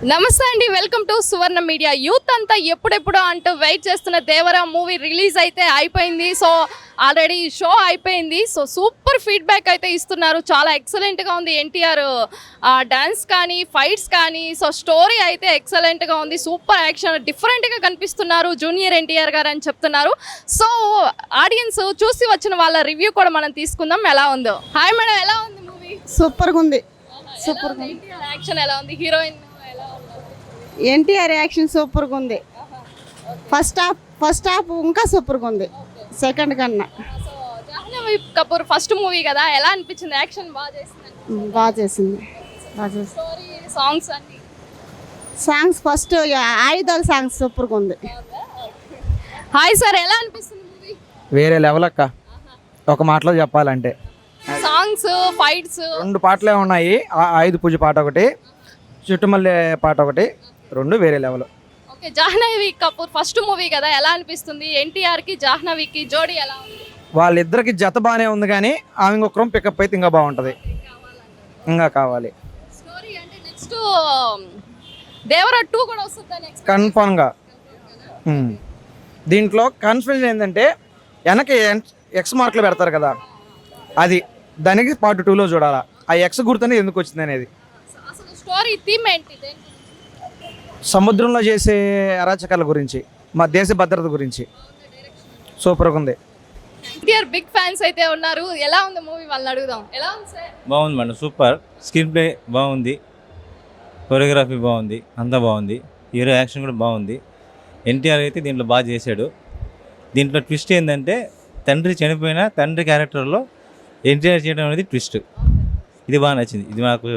నమస్తే అండి, welcome to Suvarna media. Youth అంతా ఎప్పుడెప్పుడు అంటూ వెయిట్ చేస్తున్న దేవరా మూవీ రిలీజ్ అయితే అయిపోయింది. సో ఆల్రెడీ షో అయిపోయింది. సో సూపర్ ఫీడ్బ్యాక్ అయితే ఇస్తున్నారు. చాలా ఎక్సలెంట్గా ఉంది. ఎన్టీఆర్ డాన్స్ కానీ ఫైట్స్ కానీ, సో స్టోరీ అయితే ఎక్సలెంట్గా ఉంది. సూపర్ యాక్షన్, డిఫరెంట్గా కనిపిస్తున్నారు జూనియర్ ఎన్టీఆర్ గారు అని చెప్తున్నారు. సో ఆడియన్స్ చూసి వచ్చిన వాళ్ళ రివ్యూ కూడా మనం తీసుకుందాం ఎలా ఉందో. హాయ్ మేడం, ఎలా ఉంది మూవీ? సూపర్గా ఉంది. సూపర్గా ఉంది. యాక్షన్ ఎలా ఉంది? హీరోయిన్ ఎన్టీఆర్ యాక్షన్ సూపర్గా ఉంది. ఫస్ట్ హాఫ్ ఇంకా సూపర్గా ఉంది సెకండ్ కన్నా. జాహ్నవి కపూర్ ఫస్ట్ మూవీ కదా, ఎలా అనిపించింది? యాక్షన్ బాగా చేసింది. స్టోరీ, సాంగ్స్ అన్ని. సాంగ్స్ ఫస్ట్ ఆయుధాల సాంగ్స్ సూపర్గా ఉంది. హాయ్ సార్, ఎలా అనిపిస్తుంది మూవీ? వేరే లెవెల్ అక్క, ఒక మాటలో చెప్పాలంటే. సాంగ్స్, ఫైట్స్ 2 పాటలే ఉన్నాయి. ఆయుధ పూజ పాట ఒకటి, చుట్టుమల్లె పాట ఒకటి, 2 వేరే level. Okay, Jahnavi Kapoor first movie కదా, ఎలా అనిపిస్తుంది? ఎన్టీఆర్కి జాహ్నవికి జోడీ ఎలా ఉంది? వాళ్ళిద్దరికి జత బాగానే ఉంది, కానీ ఆమె ఇంకొకరం పికప్ అయితే ఇంకా బాగుంటుంది. ఇంకా కావాలి. స్టోరీ అంటే నెక్స్ట్ దేవరా 2 కూడా వస్తుంది కన్ఫర్మ్గా. దీంట్లో కన్ఫ్యూజన్ ఏంటంటే వెనక ఎక్స్ మార్కులు పెడతారు కదా, అది దానికి పార్ట్ 2లో చూడాలా. ఆ ఎక్స్ గుర్తు ఎందుకు వచ్చింది అనేది. అసలు స్టోరీ థీమ్ ఏంటి? సముద్రంలో చేసే అరాచకాల గురించి, మా దేశ భద్రత గురించి సూపర్గా ఉంది. ఎన్టీఆర్ బిగ్ ఫ్యాన్స్ అయితే ఉన్నారు. ఎలా ఉంది మూవీ? వాళ్ళని అడుగుదాం. ఎలా ఉంది సార్? బాగుంది మేడం, సూపర్. స్క్రీన్ ప్లే బాగుంది, కొరియోగ్రఫీ బాగుంది, అంతా బాగుంది. హీరో యాక్షన్ కూడా బాగుంది. ఎన్టీఆర్ అయితే దీంట్లో బాగా చేశాడు. దీంట్లో ట్విస్ట్ ఏంటంటే తండ్రి చనిపోయిన తండ్రి క్యారెక్టర్లో ఎన్టీఆర్ చేయడం అనేది ట్విస్ట్. ఇది బాగా నచ్చింది. ఇది నాకు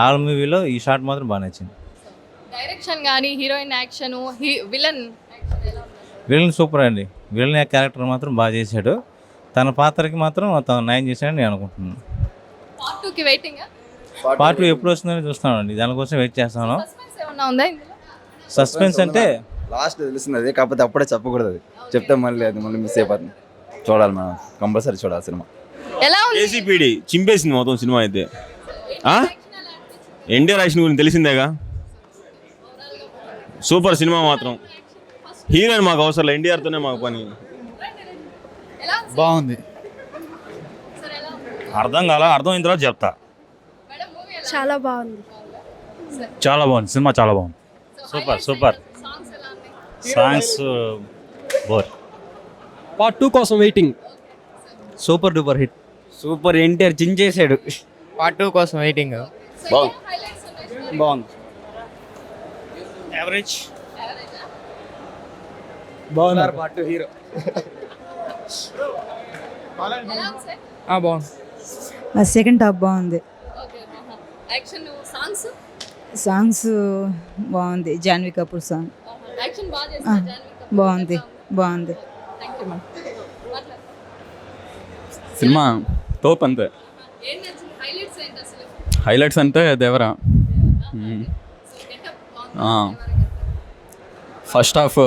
ఆల్ మూవీలో ఈ షాట్ మాత్రం బాగా నచ్చింది. డైరెక్షన్ కానీ, హీరోయిన్ యాక్షన్, విలన్ సూపర్ అండి. విలన్ క్యారెక్టర్ మాత్రం బాగా చేశాడు. తన పాత్రకి మాత్రం తను న్యాయం చేశాడని నేను అనుకుంటున్నాను. పార్ట్ 2కి వెయిటింగ్. పార్ట్ 2 ఎప్పుడు వస్తుందని చూస్తానండి, దానికోసం వెయిట్ చేస్తాను. సస్పెన్స్ ఏమన్నా ఉందా ఇందులో? సస్పెన్స్ అంటే లాస్ట్ తెలుస్తుంది అది, కాకపోతే అప్పుడే చెప్పకూడదు. అది చెప్తే మళ్ళీ అది మళ్ళీ మిస్ అయిపోతుంది. చూడాలి మనం, కంపల్సరీ చూడాలి సినిమా. ఎలా ఉంది? ఏసీపీడి చింపేసింది మొత్తం సినిమా అయితే. ఎన్టీఆర్ యాక్షన్ గురించి తెలిసిందేగా, సూపర్ సినిమా మాత్రం. హీరోయిన్ మాకు అవసరం లేదు, ఎన్టీఆర్తోనే మాకు పని. ఎలా ఉంది? బాగుంది. సార్ ఎలా ఉంది? అర్థం కాల, అర్థం అయిన తర్వాత చెప్తా. మేడం మూవీ ఎలా? చాలా బాగుంది. చాలా బాగుంది సినిమా, చాలా బాగుంది. Super super. సాంగ్స్ ఎలా ఉన్నాయి? Songs bore. పార్ట్ 2 కోసం waiting. Super duper hit. Super. NTR చించేసాడు. పార్ట్ 2 కోసం వెయిటింగ్. బాగుంది. హైలైట్స్ ఉన్నాయి. బాగుంది. యావరేజ్. బాగుంది. Part 2 hero. ఎలా ఉంది సార్? బాగుంది. సెకండ్ హాఫ్ బాగుంది. ఓకే. Action, songs. సాంగ్స్ బాగుంది. జాహ్నవి కపూర్ సాంగ్ యాక్షన్ బాగా చేస్తారు జాహ్నవి కపూర్. బాగుంది. బాగుంది. Thank you ma'am. మాట్లాడు. సినిమా తోపు అంతే. ఏం నచ్చింది? హైలైట్స్ ఏంటి అసలు? హైలైట్స్ అంటే దేవరా. సో గెటప్ బాగుంది. ఫస్ట్ హాఫ్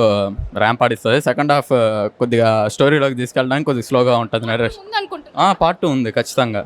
ర్యాంప్ ఆడిస్తుంది, సెకండ్ హాఫ్ కొద్దిగా స్టోరీలోకి తీసుకెళ్ళడానికి కొద్దిగా స్లోగా ఉంటుంది నరేషన్. ఉంది అనుకుంటున్నా. పార్ట్ 2 ఉంది ఖచ్చితంగా.